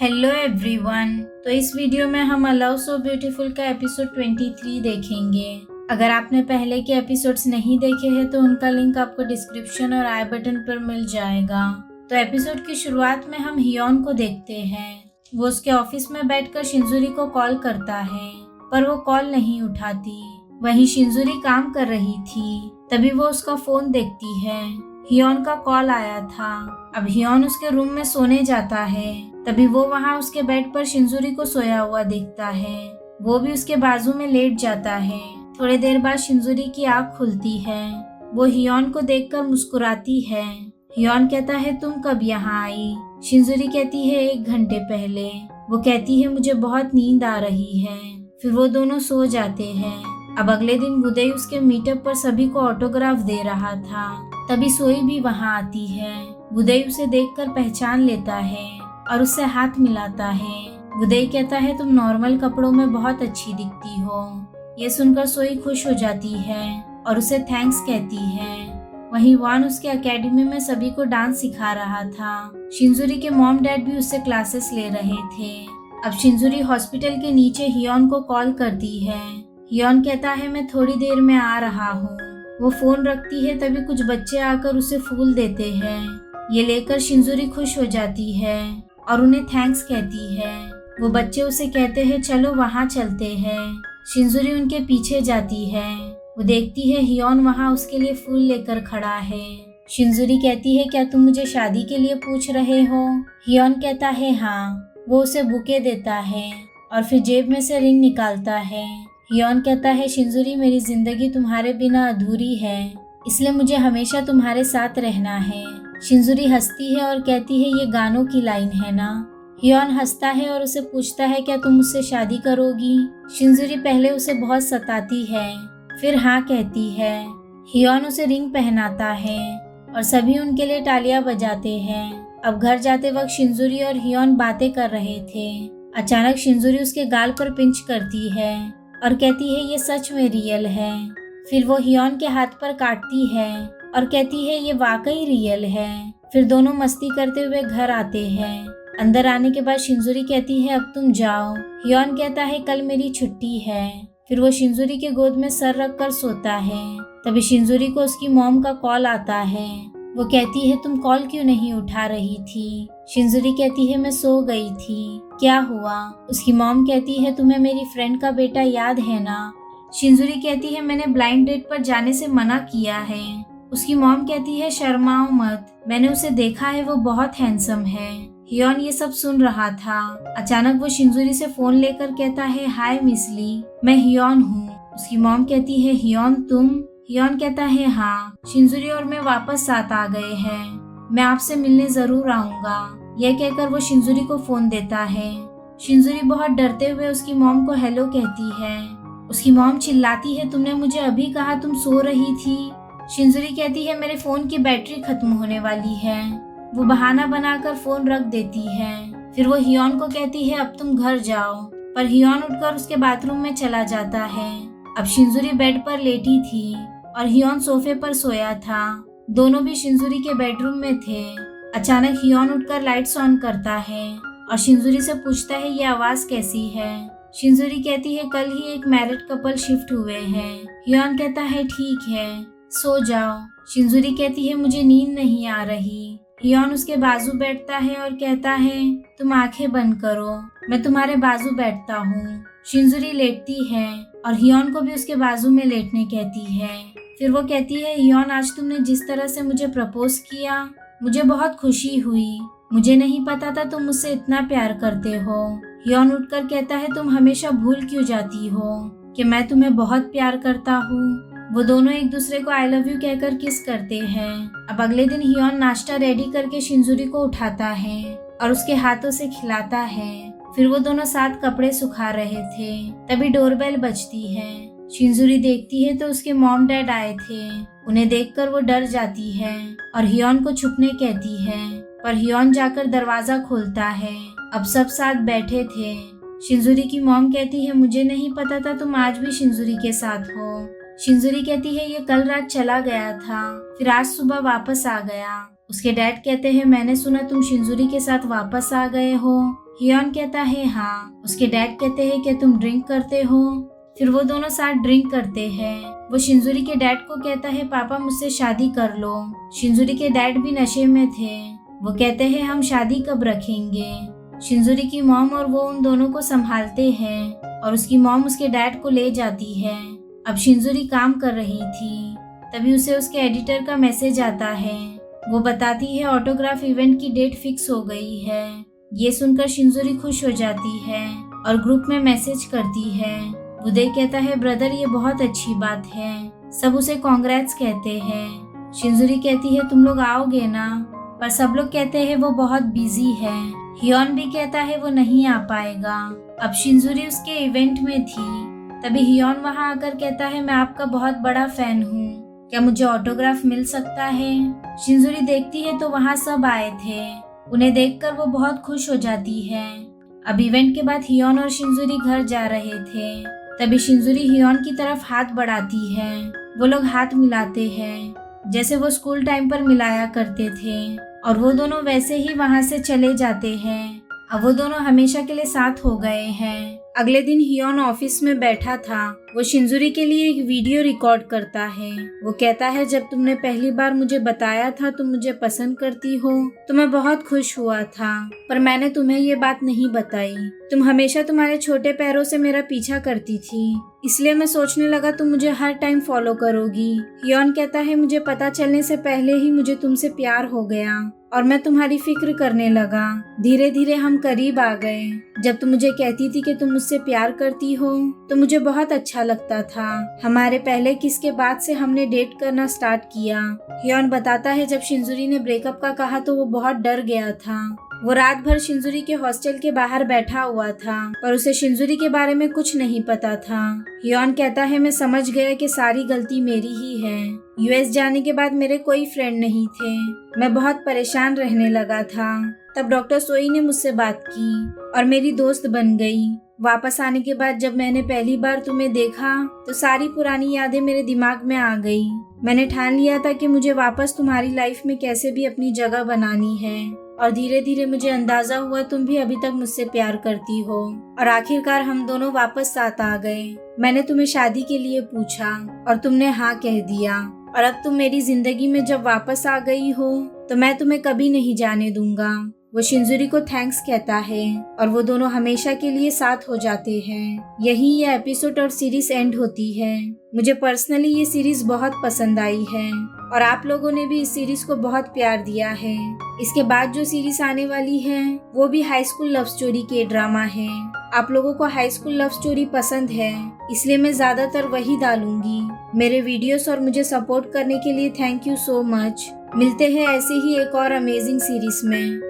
Hello everyone. तो इस video में हम लव सो ब्यूटीफुल का एपिसोड 23 देखेंगे। अगर आपने पहले के एपिसोड्स नहीं देखे हैं तो उनका लिंक आपको डिस्क्रिप्शन और आई बटन पर मिल जाएगा। तो एपिसोड की शुरुआत में हम हियोन को देखते हैं। वो उसके ऑफिस में बैठकर शिंजुरी को कॉल करता है पर वो कॉल नहीं उठाती। वहीं शिंजुरी काम कर रही थी, तभी वो उसका फोन देखती है। हियोन का कॉल आया था। अब हियोन उसके रूम में सोने जाता है, तभी वो वहाँ उसके बेड पर शिंजुरी को सोया हुआ देखता है। वो भी उसके बाजू में लेट जाता है। थोड़ी देर बाद शिंजुरी की आँख खुलती है। वो हियोन को देखकर मुस्कुराती है। हियोन कहता है तुम कब यहाँ आई? शिंजुरी कहती है 1 घंटे पहले। वो कहती है मुझे बहुत नींद आ रही है। फिर वो दोनों सो जाते हैं। अब अगले दिन गुदेई उसके मीटअप पर सभी को ऑटोग्राफ दे रहा था, तभी सोई भी वहाँ आती है। गुदेई उसे देखकर पहचान लेता है और उससे हाथ मिलाता है। गुदेई कहता है तुम नॉर्मल कपड़ों में बहुत अच्छी दिखती हो। ये सुनकर सोई खुश हो जाती है और उसे थैंक्स कहती है। वहीं वान उसके एकेडमी में सभी को डांस सिखा रहा था। शिंजुरी के मॉम डैड भी उससे क्लासेस ले रहे थे। अब शिंजुरी हॉस्पिटल के नीचे हियोन को कॉल करती है। हियोन कहता है मैं थोड़ी देर में आ रहा हूँ। वो फोन रखती है, तभी कुछ बच्चे आकर उसे फूल देते हैं। ये लेकर शिंजुरी खुश हो जाती है और उन्हें थैंक्स कहती है। वो बच्चे उसे कहते हैं चलो वहाँ चलते हैं। शिंजुरी उनके पीछे जाती है। वो देखती है हियोन वहाँ उसके लिए फूल लेकर खड़ा है। शिंजुरी कहती है क्या तुम मुझे शादी के लिए पूछ रहे हो? हियोन कहता है हाँ। वो उसे बुके देता है और फिर जेब में से रिंग निकालता है। हियोन कहता है शिंजुरी मेरी जिंदगी तुम्हारे बिना अधूरी है, इसलिए मुझे हमेशा तुम्हारे साथ रहना है। शिंजुरी हंसती है और कहती है ये गानों की लाइन है ना? हियोन हंसता है और उसे पूछता है क्या तुम मुझसे शादी करोगी? शिंजुरी पहले उसे बहुत सताती है, फिर हाँ कहती है। हियोन उसे रिंग पहनाता है और सभी उनके लिए तालियां बजाते हैं। अब घर जाते वक्त शिंजुरी और हियोन बातें कर रहे थे। अचानक शिंजुरी उसके गाल पर पिंच करती है और कहती है ये सच में रियल है। फिर वो हियोन के हाथ पर काटती है और कहती है ये वाकई रियल है। फिर दोनों मस्ती करते हुए घर आते हैं। अंदर आने के बाद शिंजुरी कहती है अब तुम जाओ। हियोन कहता है कल मेरी छुट्टी है। फिर वो शिंजुरी के गोद में सर रख कर सोता है। तभी शिंजुरी को उसकी मॉम का कॉल आता है। वो कहती है तुम कॉल क्यों नहीं उठा रही थी? शिंजुरी कहती है मैं सो गई थी। क्या हुआ? उसकी मॉम कहती है तुम्हें मेरी फ्रेंड का बेटा याद है ना? शिंजुरी कहती है मैंने ब्लाइंड डेट पर जाने से मना किया है। उसकी मॉम कहती है शर्माओ मत, मैंने उसे देखा है, वो बहुत हैंडसम है। हियोन ये सब सुन रहा था। अचानक वो शिंजुरी से फोन लेकर कहता है हाय मिसली, मैं हियोन हूँ। उसकी मॉम कहती है हियोन तुम? हियोन कहता है हाँ, शिंजुरी और मैं वापस साथ आ गए हैं, मैं आपसे मिलने जरूर आऊंगा। यह कहकर वो शिंजुरी को फोन देता है। शिंजुरी बहुत डरते हुए उसकी मॉम को हेलो कहती है। उसकी मॉम चिल्लाती है तुमने मुझे अभी कहा तुम सो रही थी। शिंजुरी कहती है मेरे फोन की बैटरी खत्म होने वाली है। वो बहाना बनाकर फोन रख देती है। फिर वो हियोन को कहती है अब तुम घर जाओ, पर हियोन उठकर उसके बाथरूम में चला जाता है। अब शिंजुरी बेड पर लेटी थी और हियोन सोफे पर सोया था। दोनों भी शिंजुरी के बेडरूम में थे। अचानक हियोन उठकर लाइट्स ऑन करता है और शिंजुरी से पूछता है ये आवाज कैसी है? शिंजुरी कहती है कल ही एक मैरिड कपल शिफ्ट हुए हैं। हियोन कहता है ठीक है, सो जाओ। शिंजुरी कहती है मुझे नींद नहीं आ रही। हियोन उसके बाजू बैठता है और कहता है तुम आंखें बंद करो, मैं तुम्हारे बाजू बैठता हूँ। शिंजुरी लेटती है और हियोन को भी उसके बाजू में लेटने कहती है। फिर वो कहती है हियोन आज तुमने जिस तरह से मुझे प्रपोज किया मुझे बहुत खुशी हुई। मुझे नहीं पता था तुम मुझसे इतना प्यार करते हो। हियोन उठकर कहता है तुम हमेशा भूल क्यों जाती हो कि मैं तुम्हें बहुत प्यार करता हूँ। वो दोनों एक दूसरे को आई लव यू कहकर किस करते हैं। अब अगले दिन हियोन नाश्ता रेडी करके शिंजुरी को उठाता है और उसके हाथों से खिलाता है। फिर वो दोनों साथ कपड़े सुखा रहे थे, तभी डोरबेल बजती है। शिंजुरी देखती है तो उसके मॉम डैड आए थे। उन्हें देखकर वो डर जाती है और हियोन को छुपने कहती है, पर हियोन जाकर दरवाजा खोलता है। अब सब साथ बैठे थे। शिंजुरी की मॉम कहती है मुझे नहीं पता था तुम आज भी शिंजुरी के साथ हो। शिंजुरी कहती है ये कल रात चला गया था, फिर आज सुबह वापस आ गया। उसके डैड कहते हैं मैंने सुना तुम शिंजुरी के साथ वापस आ गए हो। हियोन कहता है हाँ। उसके डैड कहते हैं क्या तुम ड्रिंक करते हो? फिर वो दोनों साथ ड्रिंक करते हैं। वो शिनजुरी के डैड को कहता है पापा मुझसे शादी कर लो। शिनजुरी के डैड भी नशे में थे। वो कहते हैं हम शादी कब रखेंगे? शिनजुरी की मॉम और वो उन दोनों को संभालते हैं और उसकी मॉम उसके डैड को ले जाती है। अब शिनजुरी काम कर रही थी, तभी उसे उसके एडिटर का मैसेज आता है। वो बताती है ऑटोग्राफ इवेंट की डेट फिक्स हो गई है। ये सुनकर शिनजुरी खुश हो जाती है और ग्रुप में मैसेज करती है। उदय कहता है ब्रदर ये बहुत अच्छी बात है। सब उसे कांग्रेट्स कहते हैं। शिनजुरी कहती है तुम लोग आओगे ना? पर सब लोग कहते हैं वो बहुत बिजी है। हियोन भी कहता है वो नहीं आ पाएगा। अब शिनजुरी उसके इवेंट में थी, तभी हियोन वहां आकर कहता है मैं आपका बहुत बड़ा फैन हूँ, क्या मुझे ऑटोग्राफ मिल सकता है? शिनजुरी देखती है तो वहाँ सब आए थे। उन्हें देखकर वो बहुत खुश हो जाती है। अब इवेंट के बाद हियोन और शिनजुरी घर जा रहे थे, तभी शिनजुरी हियोन की तरफ हाथ बढ़ाती है। वो लोग हाथ मिलाते हैं जैसे वो स्कूल टाइम पर मिलाया करते थे और वो दोनों वैसे ही वहाँ से चले जाते हैं। अब वो दोनों हमेशा के लिए साथ हो गए हैं। अगले दिन हियोन ऑफिस में बैठा था। वो शिनजुरी के लिए एक वीडियो रिकॉर्ड करता है। वो कहता है जब तुमने पहली बार मुझे बताया था तुम मुझे पसंद करती हो तो मैं बहुत खुश हुआ था, पर मैंने तुम्हें ये बात नहीं बताई। तुम हमेशा तुम्हारे छोटे पैरों से मेरा पीछा करती थी, इसलिए मैं सोचने लगा तुम मुझे हर टाइम फॉलो करोगी। हियोन कहता है मुझे पता चलने से पहले ही मुझे तुमसे प्यार हो गया और मैं तुम्हारी फिक्र करने लगा। धीरे धीरे हम करीब आ गए। जब तुम मुझे कहती थी कि तुम मुझसे प्यार करती हो तो मुझे बहुत अच्छा लगता था। हमारे पहले किस के बाद से हमने डेट करना स्टार्ट किया। हियोन बताता है जब शिनजुरी ने ब्रेकअप का कहा तो वो बहुत डर गया था। वो रात भर शिनजुरी के हॉस्टल के बाहर बैठा हुआ था, पर उसे शिनजुरी के बारे में कुछ नहीं पता था। हियोन कहता है मैं समझ गया कि सारी गलती मेरी ही है। यूएस जाने के बाद मेरे कोई फ्रेंड नहीं थे। मैं बहुत परेशान रहने लगा था। तब डॉक्टर सोई ने मुझसे बात की और मेरी दोस्त बन गई। वापस आने के बाद जब मैंने पहली बार तुम्हें देखा तो सारी पुरानी यादें मेरे दिमाग में आ गई। मैंने ठान लिया था कि मुझे वापस तुम्हारी लाइफ में कैसे भी अपनी जगह बनानी है और धीरे धीरे मुझे अंदाजा हुआ तुम भी अभी तक मुझसे प्यार करती हो और आखिरकार हम दोनों वापस साथ आ गए। मैंने तुम्हें शादी के लिए पूछा और तुमने हाँ कह दिया और अब तुम मेरी जिंदगी में जब वापस आ गई हो तो मैं तुम्हें कभी नहीं जाने दूंगा। वो शिनजुरी को थैंक्स कहता है और वो दोनों हमेशा के लिए साथ हो जाते हैं। यही ये एपिसोड और सीरीज एंड होती है। मुझे पर्सनली ये सीरीज बहुत पसंद आई है और आप लोगों ने भी इस सीरीज को बहुत प्यार दिया है। इसके बाद जो सीरीज आने वाली है वो भी हाई स्कूल लव स्टोरी के ड्रामा है। आप लोगों को हाई स्कूल लव स्टोरी पसंद है, इसलिए मैं ज्यादातर वही डालूंगी। मेरे वीडियोस और मुझे सपोर्ट करने के लिए थैंक यू सो मच। मिलते हैं ऐसे ही एक और अमेजिंग सीरीज में।